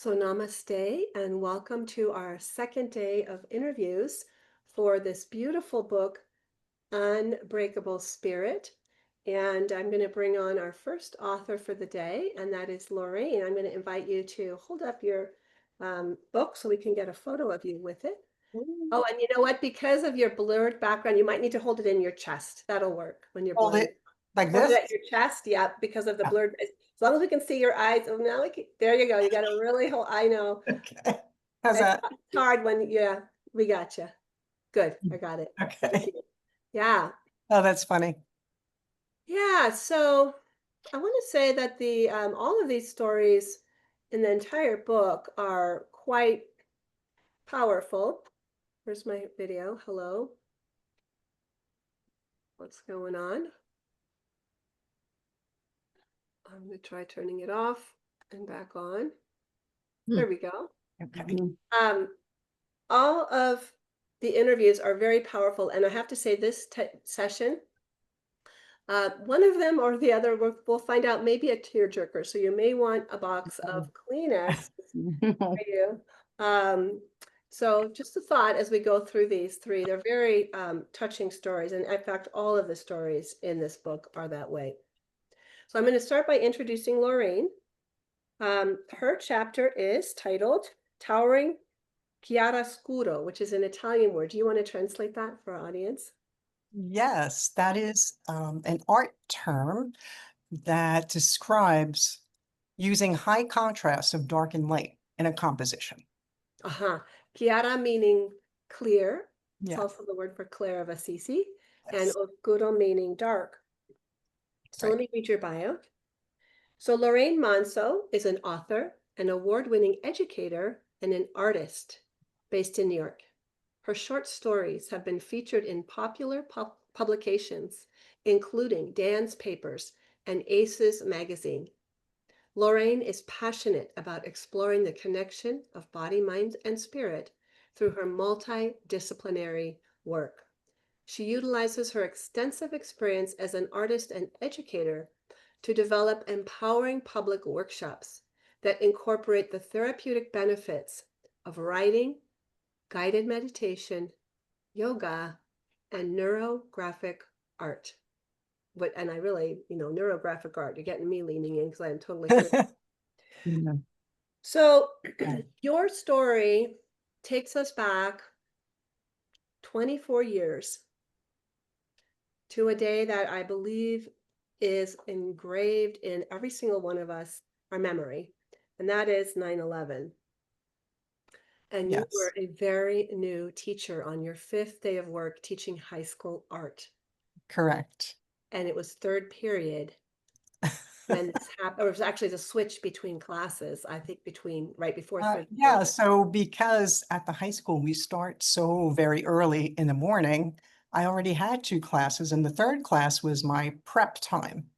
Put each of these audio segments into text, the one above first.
So, namaste, and welcome to our second day of interviews for this beautiful book, Unbreakable Spirit. And I'm going to bring on our first author for the day, and that is Lorraine. I'm going to invite you to hold up your book so we can get a photo of you with it. Mm. Oh, and you know what? Because of your blurred background, you might need to hold it in your chest. That'll work when you're Hold blind. it like Hold it this? at your chest, yeah, because of the Yeah. blurred. As long as we can see your eyes. Oh, now there you go. You got to really hold. I know. Okay. How's It's that? hard when, yeah, we got you. Good. I got it. Thank Okay. you. Yeah. Oh, that's funny. Yeah. So I want to say that the all of these stories in the entire book are quite powerful. Where's my video? Hello. What's going on? I'm going to try turning it off and back on. Hmm. There we go. Okay. Um, all of the interviews are very powerful, and I have to say, this session, one of them or the other, we'll find out, maybe a tearjerker. So you may want a box of Kleenex for you. Um, so just a thought as we go through these three, they're very touching stories. And in fact, all of the stories in this book are that way. So I'm going to start by introducing Lorraine. Her chapter is titled Towering Chiaroscuro, which is an Italian word. Do you want to translate that for our audience? Yes, that is an art term that describes using high contrast of dark and light in a composition. Uh-huh. Chiara meaning clear. It's Yeah, also the word for Claire of Assisi, and yes, oscuro meaning dark. So right. let me read your bio. So Lorraine Manzo is an author, an award-winning educator, and an artist based in New York. Her short stories have been featured in popular publications, including Dan's Papers and Aces magazine. Lorraine is passionate about exploring the connection of body, mind, and spirit through her multidisciplinary work. She utilizes her extensive experience as an artist and educator to develop empowering public workshops that incorporate the therapeutic benefits of writing, guided meditation, yoga, and neurographic art. And I really, neurographic art, you're getting me leaning in because I'm totally clear. Yeah. So your story takes us back 24 years to a day that I believe is engraved in every single one of us, our memory, and that is 9/11. And you Yes, were a very new teacher on your fifth day of work teaching high school art. correct. And it was third period when this happened, or it was actually the switch between classes, I think right before third Yeah, period. so because at the high school we start so very early in the morning, I already had two classes, and the third class was my prep time.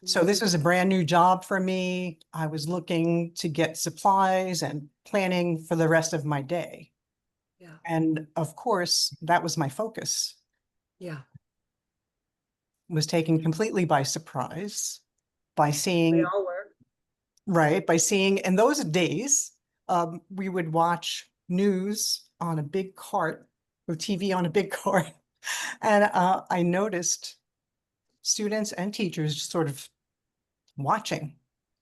So this Mhm. was a brand new job for me. I was looking to get supplies and planning for the rest of my day. Yeah, And of course, that was my focus, yeah, was taken completely by surprise by we seeing, all were. right, by seeing in those days, we would watch news on a big cart with TV on a big cart. And I noticed students and teachers just sort of watching.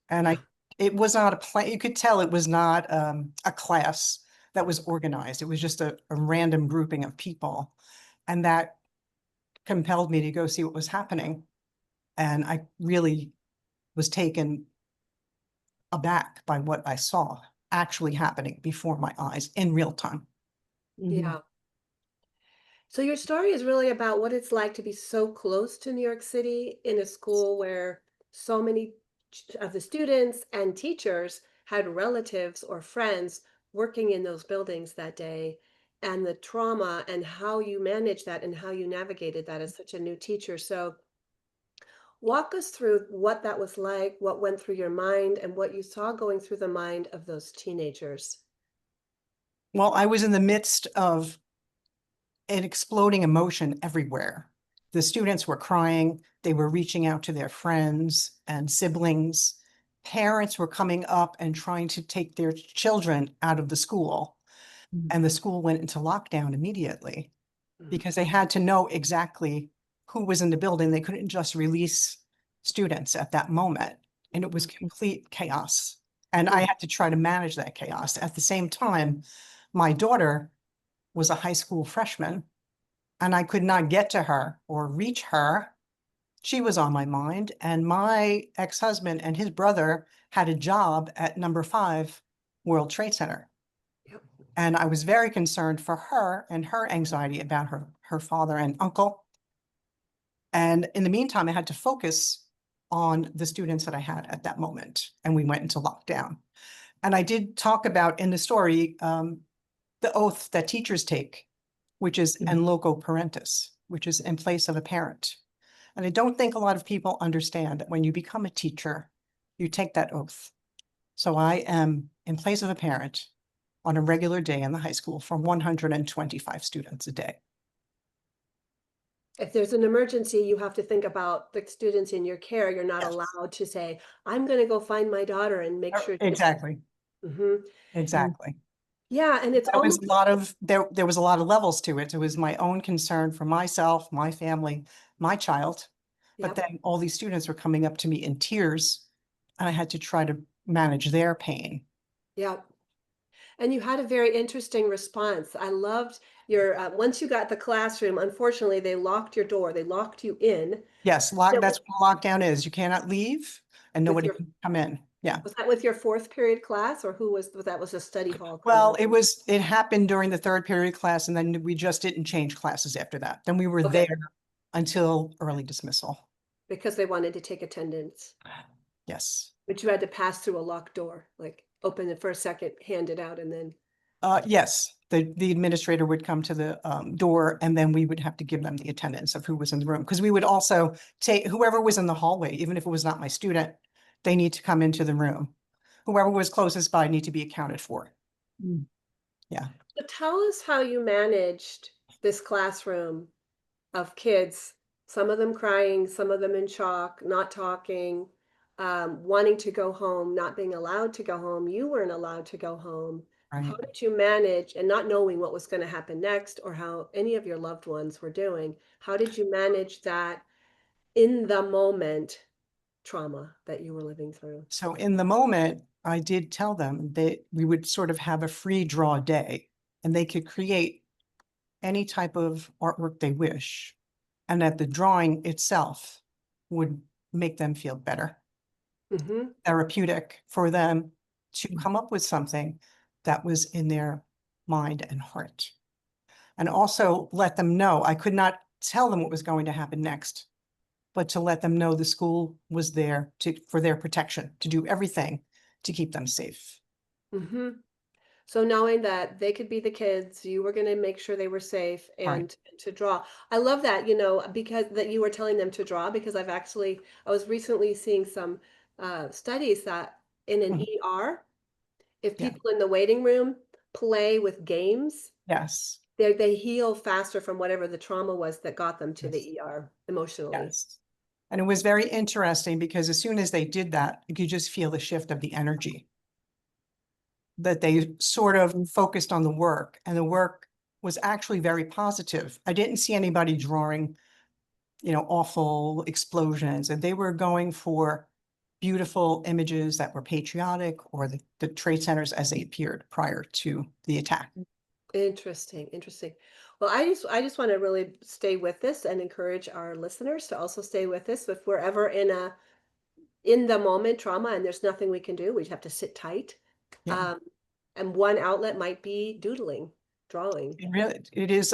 And Yeah, it was not a plan. You could tell it was not a class that was organized. It was just a random grouping of people. And that compelled me to go see what was happening. And I really was taken aback by what I saw actually happening before my eyes in real time. Mhm. yeah. So your story is really about what it's like to be so close to New York City in a school where so many of the students and teachers had relatives or friends working in those buildings that day, and the trauma and how you managed that and how you navigated that as such a new teacher. So walk us through what that was like, what went through your mind, and what you saw going through the mind of those teenagers. Well, I was in the midst of an exploding emotion everywhere. The students were crying, they were reaching out to their friends and siblings, parents were coming up and trying to take their children out of the school. And the school went into lockdown immediately because they had to know exactly who was in the building. They couldn't just release students at that moment. And it was complete chaos. And I had to try to manage that chaos. At the same time, my daughter was a high school freshman, and I could not get to her or reach her. She was on my mind, and my ex-husband and his brother had a job at #5 World Trade Center. Yep. And I was very concerned for her and her anxiety about her father and uncle. And in the meantime, I had to focus on the students that I had at that moment, and we went into lockdown. And I did talk about in the story the oath that teachers take, which is en loco parentis, which is in place of a parent. And I don't think a lot of people understand that when you become a teacher, you take that oath. So I am in place of a parent on a regular day in the high school for 125 students a day. If there's an emergency, you have to think about the students in your care. You're not Yes. allowed to say, I'm going to go find my daughter and make sure. Exactly. Mhm. Exactly. Yeah, and it's That was almost a lot of there was a lot of levels to it. It was my own concern for myself, my family, my child. But Yep. then all these students were coming up to me in tears, and I had to try to manage their pain. Yep. And you had a very interesting response. I loved your once you got the classroom, unfortunately, they locked your door. They locked you in. Yes, That that's what lockdown is. You cannot leave and with nobody your can come in. Yeah. was that with your fourth period class or who was that was a study hall kind of Well, it happened during the third period class, and then we just didn't change classes after that. Then we were okay, there until early dismissal. because they wanted to take attendance. Yes. But you had to pass through a locked door, like open it for a second, hand it out, and then Yes, the administrator would come to the door, and then we would have to give them the attendance of who was in the room. Because we would also take whoever was in the hallway, even if it was not my student, they need to come into the room. Whoever was closest by need to be accounted for. Yeah. so tell us how you managed this classroom of kids, some of them crying, some of them in shock, not talking, wanting to go home, not being allowed to go home. You weren't allowed to go home. How Right. did you manage, and not knowing what was going to happen next or how any of your loved ones were doing, how did you manage that in the moment trauma that you were living through? So in the moment, I did tell them that we would sort of have a free draw day, and they could create any type of artwork they wish, and that the drawing itself would make them feel better, Hmm. therapeutic for them to come up with something that was in their mind and heart. And also let them know, I could not tell them what was going to happen next, but to let them know the school was there for their protection, to do everything to keep them safe. Hmm. So knowing that they could be the kids, you were going to make sure they were safe Right. and to draw. I love that, because that you were telling them to draw because I was recently seeing some studies that in an Mhm. ER, if Yeah. people in the waiting room play with games, Yes. they heal faster from whatever the trauma was that got them to Yes. the ER emotionally. Yes. And it was very interesting because as soon as they did that, you could just feel the shift of the energy, that they sort of focused on the work, and the work was actually very positive. I didn't see anybody drawing, awful explosions, and they were going for beautiful images that were patriotic, or the trade centers as they appeared prior to the attack. Interesting, interesting. Well, I just want to really stay with this and encourage our listeners to also stay with this. If we're ever in the moment trauma and there's nothing we can do, we have to sit tight. Yeah, Um, and one outlet might be doodling, drawing. it is.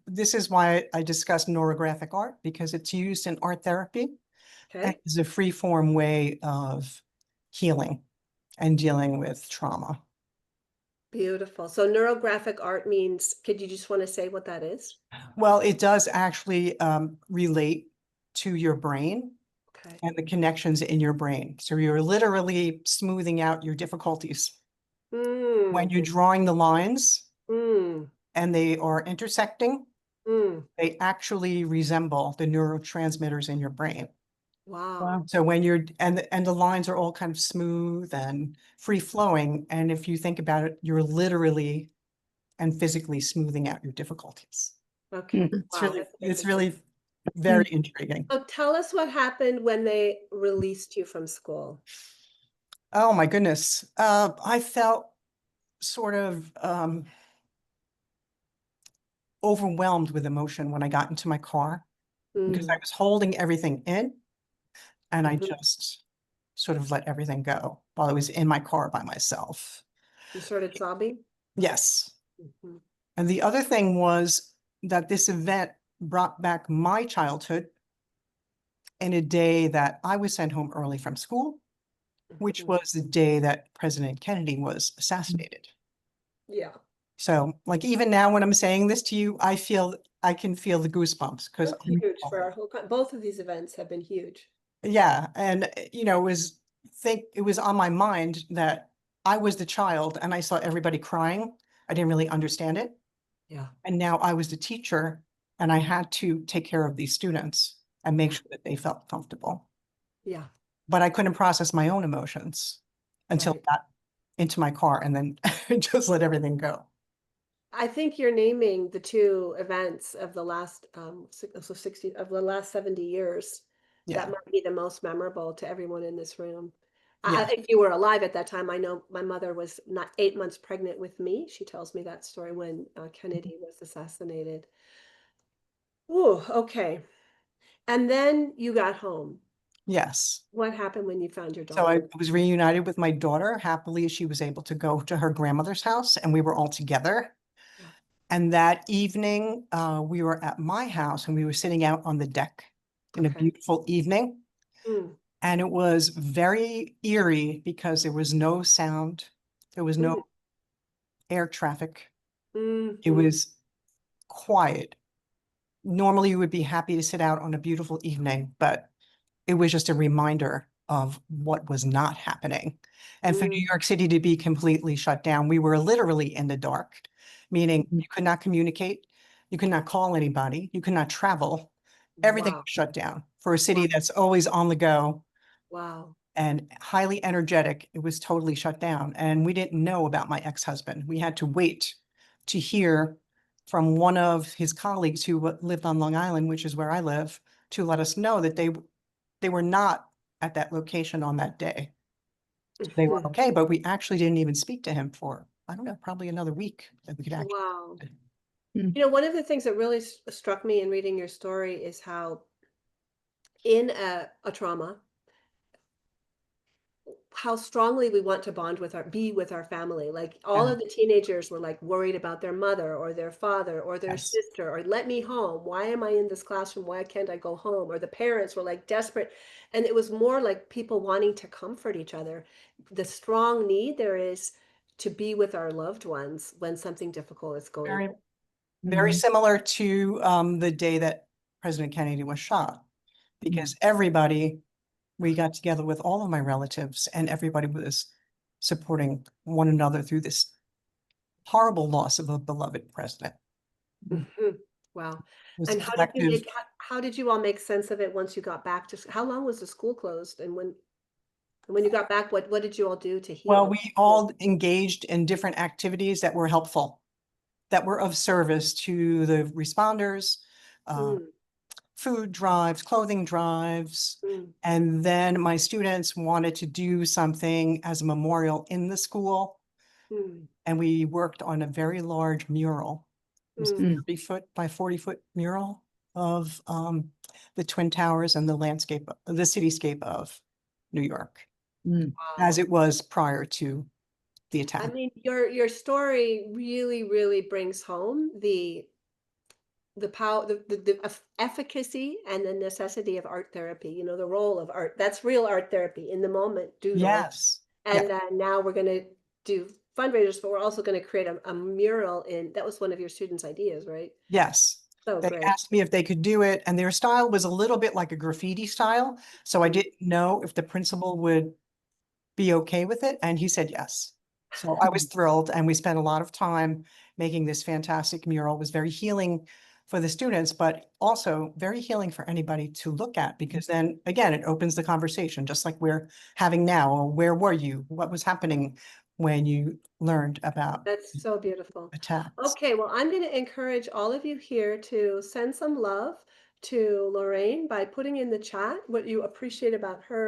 This is why I discuss neurographic art, because it's used in art therapy and Okay. is a free form way of healing and dealing with trauma. Beautiful. So neurographic art means, could you just want to say what that is? Well, it does actually relate to your brain Okay. and the connections in your brain. So you're literally smoothing out your difficulties. When Mm, you're drawing the lines mm, and they are intersecting, mm. they actually resemble the neurotransmitters in your brain. Wow. So when you're, and the lines are all kind of smooth and free flowing. And if you think about it, you're literally and physically smoothing out your difficulties. Okay. Wow. That's It's interesting. really very intriguing. So tell us what happened when they released you from school. Oh my goodness. I felt sort of overwhelmed with emotion when I got into my car because I Mm. was holding everything in and I Mhm. just sort of let everything go while I was in my car by myself. You started sobbing? Yes. Mhm. And the other thing was that this event brought back my childhood in a day that I was sent home early from school, which Mhm. was the day that President Kennedy was assassinated. Yeah. So like even now when I'm saying this to you, I can feel the goosebumps because That's huge for our whole both of these events have been huge. yeah. And it was on my mind that I was the child and I saw everybody crying. I didn't really understand it. Yeah. And now I was the teacher and I had to take care of these students and make Yeah. sure that they felt comfortable. Yeah. But I couldn't process my own emotions until Right. I got into my car and then just let everything go. I think you're naming the two events of the last so 60 of the last 70 years that Yeah. might be the most memorable to everyone in this room. Yes. If you were alive at that time, I know my mother was not 8 months pregnant with me. She tells me that story when Kennedy was assassinated. Oh, okay. And then you got home. Yes. What happened when you found your So daughter? I was reunited with my daughter. Happily, she was able to go to her grandmother's house and we were all together. Yeah. And that evening, we were at my house and we were sitting out on the deck in a Okay. beautiful evening. Mm. And it was very eerie because there was no sound. There was Mm. no air traffic. It Mhm. was quiet. Normally, you would be happy to sit out on a beautiful evening, but it was just a reminder of what was not happening. And for Mm. New York City to be completely shut down, we were literally in the dark, meaning you could not communicate, you could not call anybody, you could not travel. Everything was Wow. shut down. For a Wow. city that's always on the go Wow. and highly energetic, it was totally shut down. And we didn't know about my ex-husband. We had to wait to hear from one of his colleagues who lived on Long Island, which is where I live, to let us know that they were not at that location on that day. So they were Mhm. okay, but we actually didn't even speak to him for, I don't know, probably another week that we could actually. Wow. Mm. One of the things that really struck me in reading your story is how in a trauma, how strongly we want to bond with be with our family. Like all Yeah. of the teenagers were like worried about their mother or their father or their Yes. sister or let me home. Why am I in this classroom? Why can't I go home? Or the parents were like desperate. And it was more like people wanting to comfort each other. The strong need there is to be with our loved ones when something difficult is going Very, on. very similar to the day that President Kennedy was shot, because everybody, we got together with all of my relatives and everybody was supporting one another through this horrible loss of a beloved president. It Mhm. Wow. was a And collective. how did you all make sense of it once you got back to how long was the school closed? And when you got back, what did you all do to Well, heal? we all engaged in different activities that were helpful, that were of service to the responders, uh, Mm, food drives, clothing drives. mm, And then my students wanted to do something as a memorial in the school. mm, And we worked on a very large mural. It was a mm. 30-foot by 40-foot mural of the Twin Towers and the landscape, the cityscape of New York, as Wow. it was prior to the I attack. mean, your story really, really brings home the power, the efficacy and the necessity of art therapy. The role of art. That's real art therapy in the moment. Doodle. Yes. Yeah. And now we're going to do fundraisers, but we're also going to create a mural that was one of your students' ideas, right? Yes. So They great. asked me if they could do it, and their style was a little bit like a graffiti style. So I Mm. didn't know if the principal would be okay with it, and he said yes. So I was thrilled, and we spent a lot of time making this fantastic mural. It was very healing for the students, but also very healing for anybody to look at, because then again, it opens the conversation, just like we're having now. Or where were you? What was happening when you learned about That's so beautiful. attacks? Okay, well, I'm going to encourage all of you here to send some love to Lorraine by putting in the chat what you appreciate about her